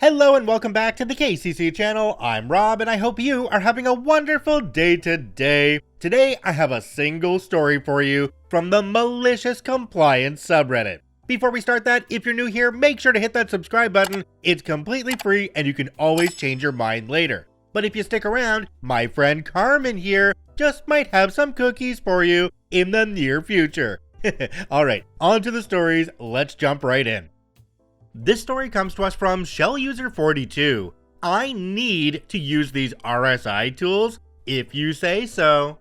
Hello and welcome back to the KCC channel. I'm Rob and I hope you are having a wonderful day today. Today I have a single story for you from the Malicious Compliance subreddit. Before we start that, if you're new here, make sure to hit that subscribe button. It's completely free and you can always change your mind later. But if you stick around, my friend Carmen here just might have some cookies for you in the near future. Alright, on to the stories, let's jump right in. This story comes to us from ShellUser42. I need to use these RSI tools, if you say so.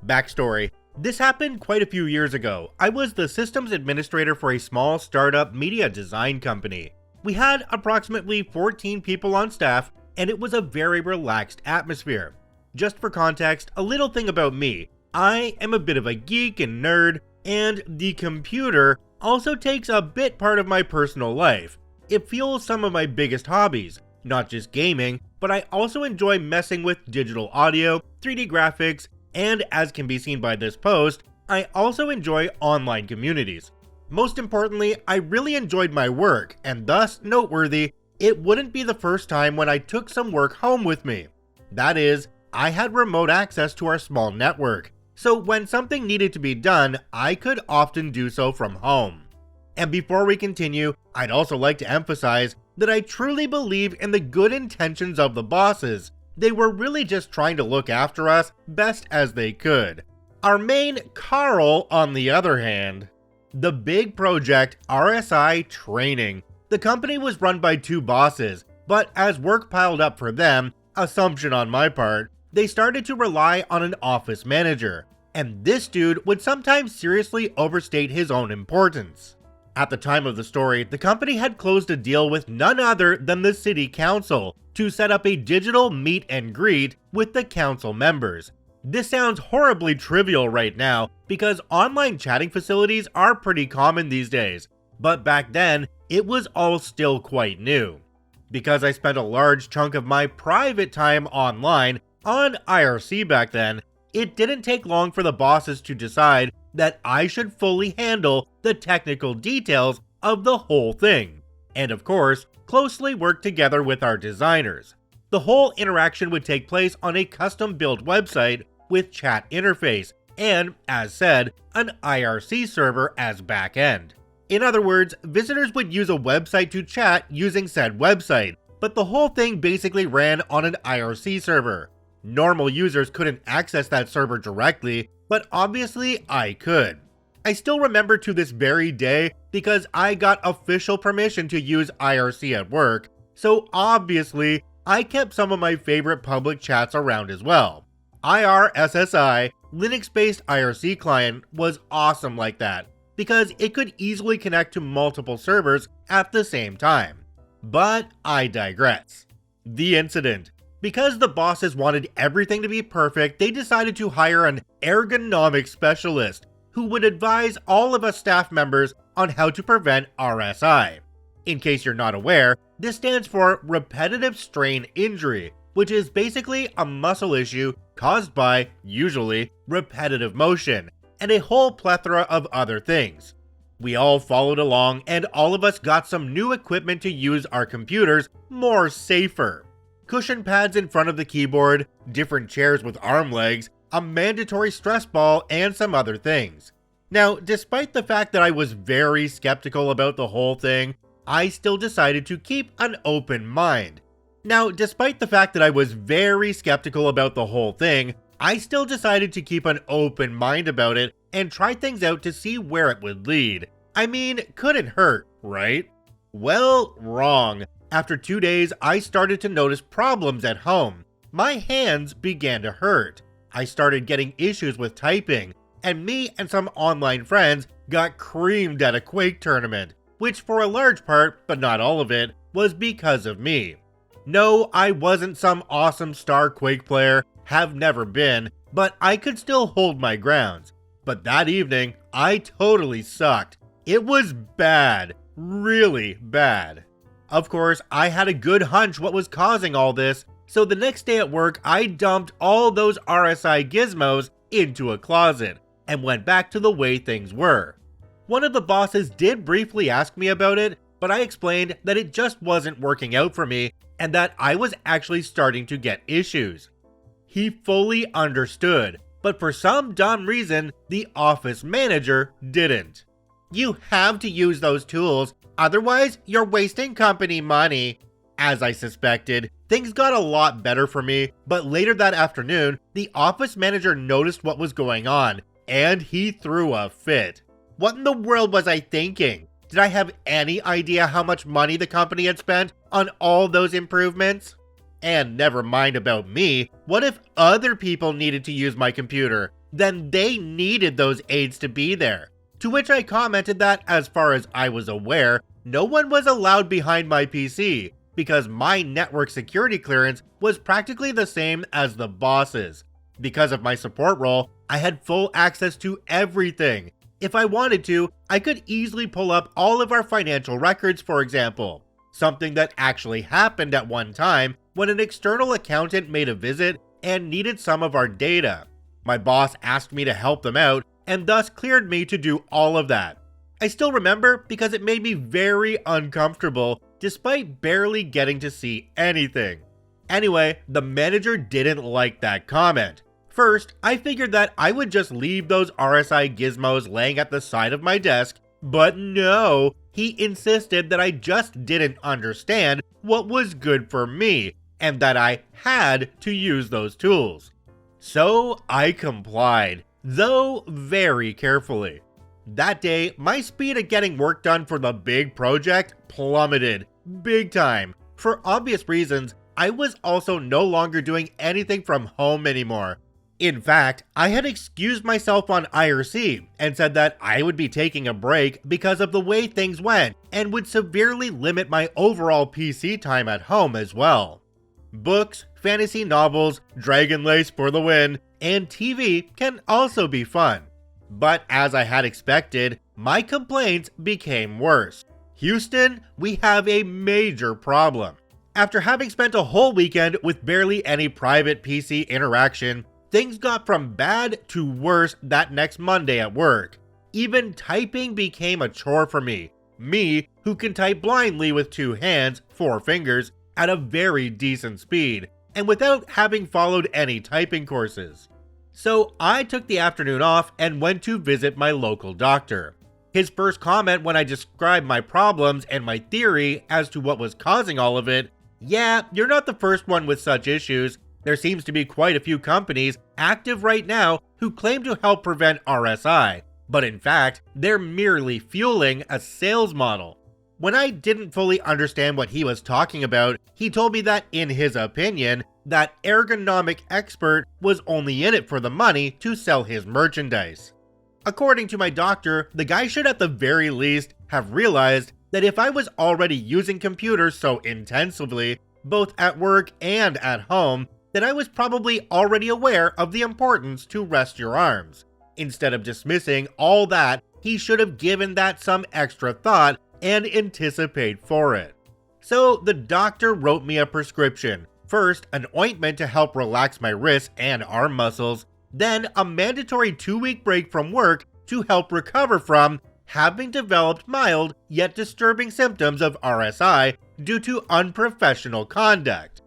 Backstory. This happened quite a few years ago. I was the systems administrator for a small startup media design company. We had approximately 14 people on staff, and it was a very relaxed atmosphere. Just for context, a little thing about me. I am a bit of a geek and nerd, and the computer also takes a bit part of my personal life. It fuels some of my biggest hobbies, not just gaming, but I also enjoy messing with digital audio, 3D graphics, and as can be seen by this post, I also enjoy online communities. Most importantly, I really enjoyed my work, and thus noteworthy, it wouldn't be the first time when I took some work home with me. That is, I had remote access to our small network. So when something needed to be done, I could often do so from home. And before we continue, I'd also like to emphasize that I truly believe in the good intentions of the bosses. They were really just trying to look after us best as they could. Our main Carl, on the other hand, the big project RSI training. The company was run by two bosses, but as work piled up for them, assumption on my part, they started to rely on an office manager, and this dude would sometimes seriously overstate his own importance. At the time of the story, the company had closed a deal with none other than the city council to set up a digital meet and greet with the council members. This sounds horribly trivial right now because online chatting facilities are pretty common these days, but back then, it was all still quite new. Because I spent a large chunk of my private time online on IRC back then, it didn't take long for the bosses to decide that I should fully handle the technical details of the whole thing, and of course, closely work together with our designers. The whole interaction would take place on a custom-built website with chat interface and, as said, an IRC server as backend. In other words, visitors would use a website to chat using said website, but the whole thing basically ran on an IRC server. Normal users couldn't access that server directly, but obviously I could. I still remember to this very day because I got official permission to use IRC at work, so obviously I kept some of my favorite public chats around as well. IRSSI, Linux-based IRC client, was awesome like that because it could easily connect to multiple servers at the same time. But I digress. The incident. Because the bosses wanted everything to be perfect, they decided to hire an ergonomic specialist who would advise all of us staff members on how to prevent RSI. In case you're not aware, this stands for repetitive strain injury, which is basically a muscle issue caused by, usually, repetitive motion, and a whole plethora of other things. We all followed along and all of us got some new equipment to use our computers more safer. Cushion pads in front of the keyboard, different chairs with arm legs, a mandatory stress ball, and some other things. Now, despite the fact that I was very skeptical about the whole thing, I still decided to keep an open mind. And try things out to see where it would lead. I mean, couldn't hurt, right? Well, wrong. After 2 days, I started to notice problems at home. My hands began to hurt. I started getting issues with typing, and me and some online friends got creamed at a Quake tournament, which for a large part, but not all of it, was because of me. No, I wasn't some awesome star Quake player, have never been, but I could still hold my grounds. But that evening, I totally sucked. It was bad, really bad. Of course, I had a good hunch what was causing all this, so the next day at work, I dumped all those RSI gizmos into a closet and went back to the way things were. One of the bosses did briefly ask me about it, but I explained that it just wasn't working out for me and that I was actually starting to get issues. He fully understood, but for some dumb reason, the office manager didn't. "You have to use those tools, otherwise you're wasting company money." As I suspected, things got a lot better for me, but later that afternoon, the office manager noticed what was going on, and he threw a fit. What in the world was I thinking? Did I have any idea how much money the company had spent on all those improvements? And never mind about me, what if other people needed to use my computer? Then they needed those aids to be there. To which I commented that, as far as I was aware, no one was allowed behind my PC, because my network security clearance was practically the same as the boss's. Because of my support role, I had full access to everything. If I wanted to, I could easily pull up all of our financial records, for example. Something that actually happened at one time when an external accountant made a visit and needed some of our data. My boss asked me to help them out and thus cleared me to do all of that. I still remember because it made me very uncomfortable despite barely getting to see anything. Anyway, the manager didn't like that comment. First, I figured that I would just leave those RSI gizmos laying at the side of my desk, but no, he insisted that I just didn't understand what was good for me, and that I had to use those tools. So I complied, though very carefully. That day, my speed at getting work done for the big project plummeted, big time. For obvious reasons, I was also no longer doing anything from home anymore. In fact, I had excused myself on IRC and said that I would be taking a break because of the way things went and would severely limit my overall PC time at home as well. Books, fantasy novels, Dragon Lace for the win, and TV can also be fun. But as I had expected, my complaints became worse. "Houston, we have a major problem." After having spent a whole weekend with barely any private PC interaction, things got from bad to worse that next Monday at work. Even typing became a chore for me. Me, who can type blindly with 2 hands, 4 fingers, at a very decent speed, and without having followed any typing courses. So I took the afternoon off and went to visit my local doctor. His first comment when I described my problems and my theory as to what was causing all of it, "Yeah, you're not the first one with such issues. There seems to be quite a few companies active right now who claim to help prevent RSI, but in fact, they're merely fueling a sales model." When I didn't fully understand what he was talking about, he told me that in his opinion, that ergonomic expert was only in it for the money to sell his merchandise. According to my doctor, the guy should at the very least have realized that if I was already using computers so intensively, both at work and at home, then I was probably already aware of the importance to rest your arms. Instead of dismissing all that, he should have given that some extra thought and anticipate for it. So the doctor wrote me a prescription. First, an ointment to help relax my wrists and arm muscles, then a mandatory 2-week break from work to help recover from having developed mild yet disturbing symptoms of RSI due to unprofessional conduct.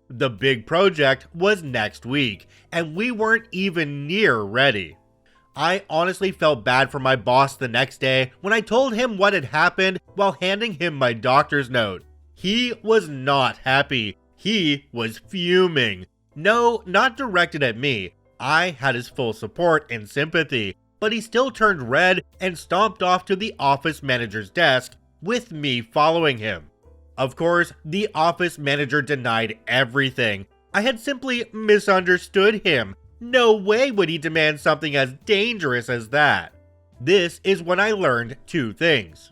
The big project was next week, and we weren't even near ready. I honestly felt bad for my boss the next day when I told him what had happened while handing him my doctor's note. He was not happy. He was fuming. No, not directed at me. I had his full support and sympathy, but he still turned red and stomped off to the office manager's desk, with me following him. Of course, the office manager denied everything. I had simply misunderstood him. No way would he demand something as dangerous as that. This is when I learned 2 things.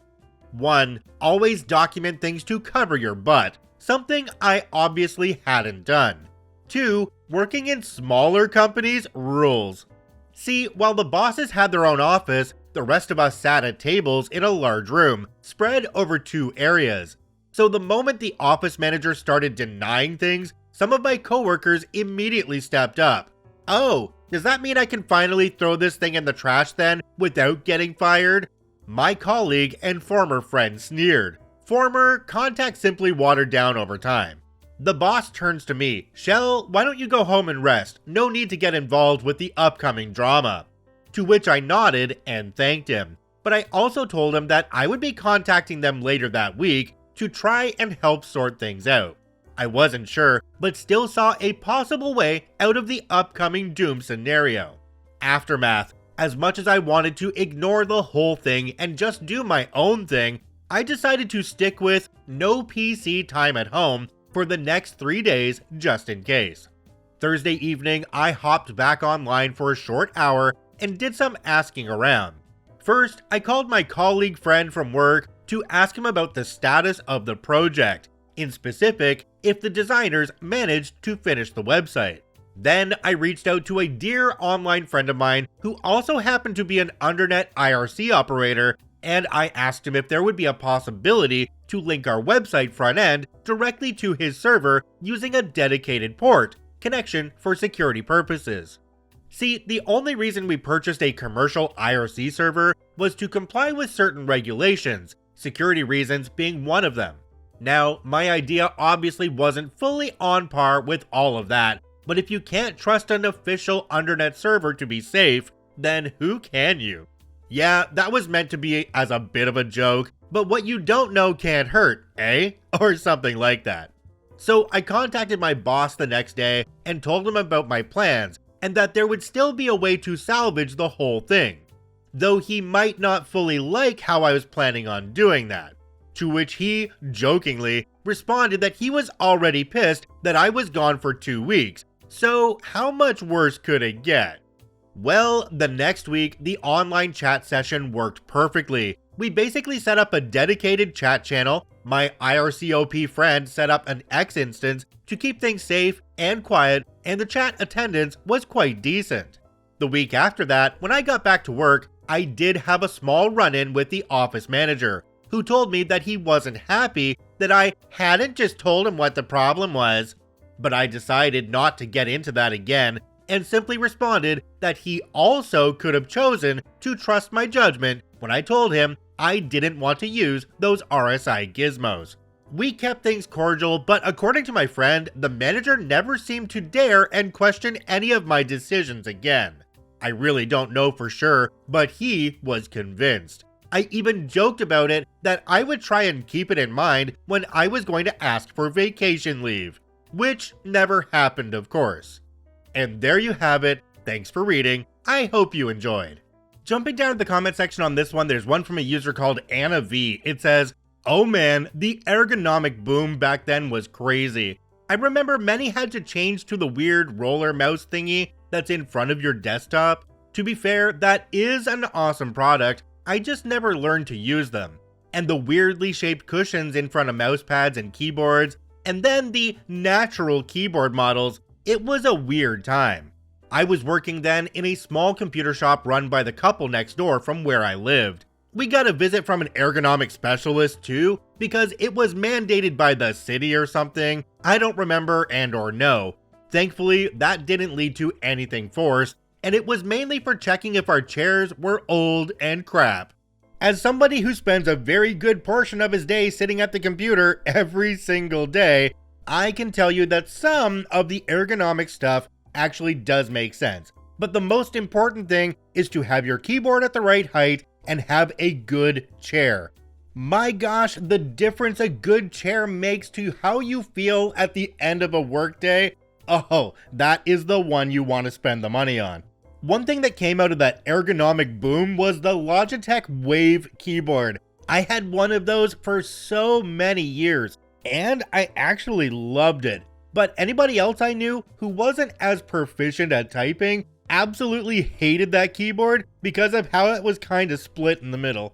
1. Always document things to cover your butt, something I obviously hadn't done. 2. Working in smaller companies rules. See, while the bosses had their own office, the rest of us sat at tables in a large room, spread over 2 areas. So the moment the office manager started denying things, some of my coworkers immediately stepped up. "Oh, does that mean I can finally throw this thing in the trash then, without getting fired?" My colleague and former friend sneered. Former, contact simply watered down over time. The boss turns to me, "Shell, why don't you go home and rest? No need to get involved with the upcoming drama." To which I nodded and thanked him, but I also told him that I would be contacting them later that week to try and help sort things out. I wasn't sure, but still saw a possible way out of the upcoming doom scenario. Aftermath. As much as I wanted to ignore the whole thing and just do my own thing, I decided to stick with no PC time at home for the next 3 days just in case. Thursday evening, I hopped back online for a short hour and did some asking around. First, I called my colleague friend from work to ask him about the status of the project, in specific, if the designers managed to finish the website. Then I reached out to a dear online friend of mine who also happened to be an undernet IRC operator, and I asked him if there would be a possibility to link our website front end directly to his server using a dedicated port connection for security purposes. See, the only reason we purchased a commercial IRC server was to comply with certain regulations, security reasons being one of them. Now, my idea obviously wasn't fully on par with all of that, but if you can't trust an official undernet server to be safe, then who can you? Yeah, that was meant to be as a bit of a joke, but what you don't know can't hurt, eh? Or something like that. So I contacted my boss the next day and told him about my plans and that there would still be a way to salvage the whole thing, though he might not fully like how I was planning on doing that. To which he, jokingly, responded that he was already pissed that I was gone for 2 weeks, so how much worse could it get? Well, the next week, the online chat session worked perfectly. We basically set up a dedicated chat channel, my IRCOP friend set up an X instance to keep things safe and quiet, and the chat attendance was quite decent. The week after that, when I got back to work, I did have a small run-in with the office manager, who told me that he wasn't happy that I hadn't just told him what the problem was. But I decided not to get into that again, and simply responded that he also could have chosen to trust my judgment when I told him I didn't want to use those RSI gizmos. We kept things cordial, but according to my friend, the manager never seemed to dare and question any of my decisions again. I really don't know for sure, but he was convinced. I even joked about it that I would try and keep it in mind when I was going to ask for vacation leave, which never happened, of course. And there you have it. Thanks for reading. I hope you enjoyed. Jumping down to the comment section on this one, there's one from a user called Anna V. It says, "Oh man, the ergonomic boom back then was crazy. I remember many had to change to the weird roller mouse thingy that's in front of your desktop. To be fair, that is an awesome product. I just never learned to use them. And the weirdly shaped cushions in front of mouse pads and keyboards, and then the natural keyboard models. It was a weird time. I was working then in a small computer shop run by the couple next door from where I lived. We got a visit from an ergonomic specialist too, because it was mandated by the city or something. I don't remember and or know. Thankfully, that didn't lead to anything forced, and it was mainly for checking if our chairs were old and crap. As somebody who spends a very good portion of his day sitting at the computer every single day, I can tell you that some of the ergonomic stuff actually does make sense. But the most important thing is to have your keyboard at the right height and have a good chair. My gosh, the difference a good chair makes to how you feel at the end of a workday. Oh, that is the one you want to spend the money on. One thing that came out of that ergonomic boom was the Logitech Wave keyboard. I had one of those for so many years, and I actually loved it. But anybody else I knew who wasn't as proficient at typing absolutely hated that keyboard because of how it was kind of split in the middle.